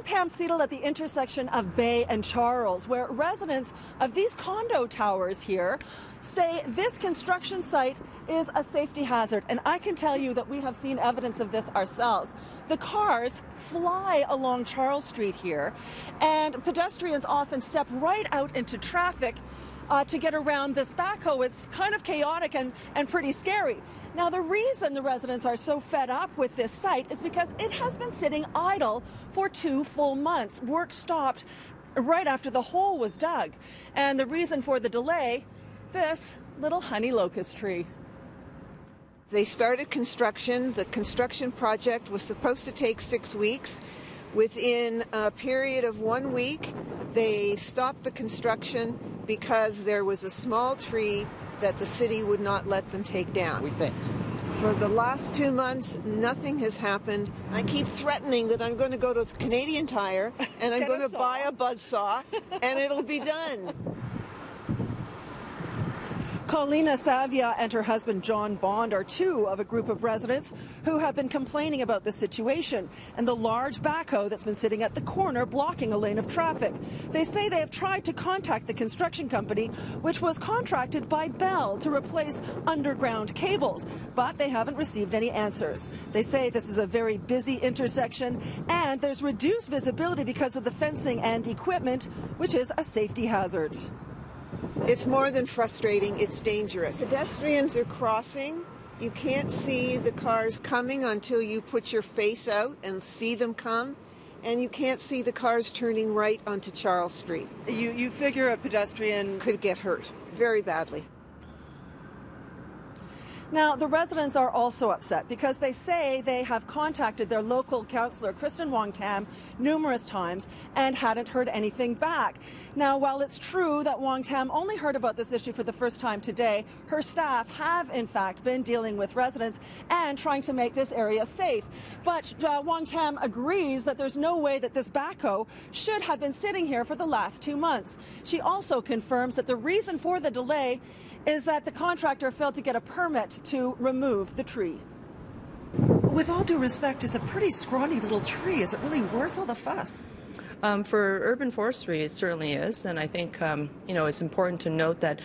I'm Pam Seidel at the intersection of Bay and Charles, where residents of these condo towers here say this construction site is a safety hazard. And I can tell you that we have seen evidence of this ourselves. The cars fly along Charles Street here, and pedestrians often step right out into traffic to get around this backhoe. It's kind of chaotic and pretty scary. Now, the reason the residents are so fed up with this site is because it has been sitting idle for 2 full months. Work stopped right after the hole was dug. And the reason for the delay, this little honey locust tree. They started construction. The construction project was supposed to take 6 weeks. Within a period of 1 week, they stopped the construction because there was a small tree that the city would not let them take down. We think. For the last 2 months, nothing has happened. I keep threatening that I'm going to go to Canadian Tire and I'm going to buy a buzzsaw and it'll be done. Paulina Savia and her husband John Bond are two of a group of residents who have been complaining about the situation and the large backhoe that's been sitting at the corner blocking a lane of traffic. They say they have tried to contact the construction company, which was contracted by Bell to replace underground cables, but they haven't received any answers. They say this is a very busy intersection and there's reduced visibility because of the fencing and equipment, which is a safety hazard. It's more than frustrating, it's dangerous. Pedestrians are crossing. You can't see the cars coming until you put your face out and see them come. And you can't see the cars turning right onto Charles Street. You figure a pedestrian could get hurt very badly. Now, the residents are also upset because they say they have contacted their local councillor, Kristen Wong-Tam, numerous times and hadn't heard anything back. Now, while it's true that Wong-Tam only heard about this issue for the first time today, her staff have, in fact, been dealing with residents and trying to make this area safe. But Wong-Tam agrees that there's no way that this backhoe should have been sitting here for the last 2 months. She also confirms that the reason for the delay is that the contractor failed to get a permit to remove the tree. With all due respect, it's a pretty scrawny little tree. Is it really worth all the fuss? For urban forestry, it certainly is, and I think it's important to note that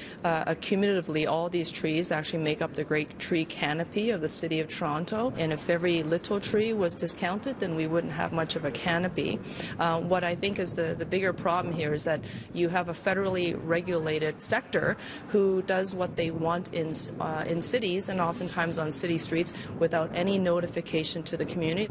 cumulatively all these trees actually make up the great tree canopy of the City of Toronto, and if every little tree was discounted, then we wouldn't have much of a canopy. What I think is the bigger problem here is that you have a federally regulated sector who does what they want in cities and oftentimes on city streets without any notification to the community.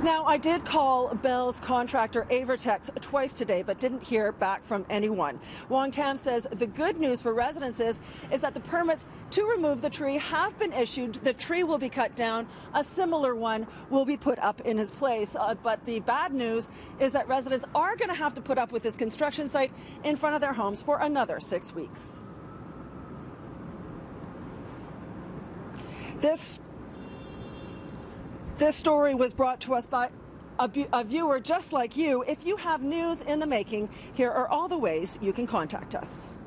Now, I did call Bell's contractor Avertex twice today, but didn't hear back from anyone. Wong-Tam says the good news for residents is that the permits to remove the tree have been issued. The tree will be cut down. A similar one will be put up in his place. But the bad news is that residents are going to have to put up with this construction site in front of their homes for another 6 weeks. This story was brought to us by a viewer just like you. If you have news in the making, here are all the ways you can contact us.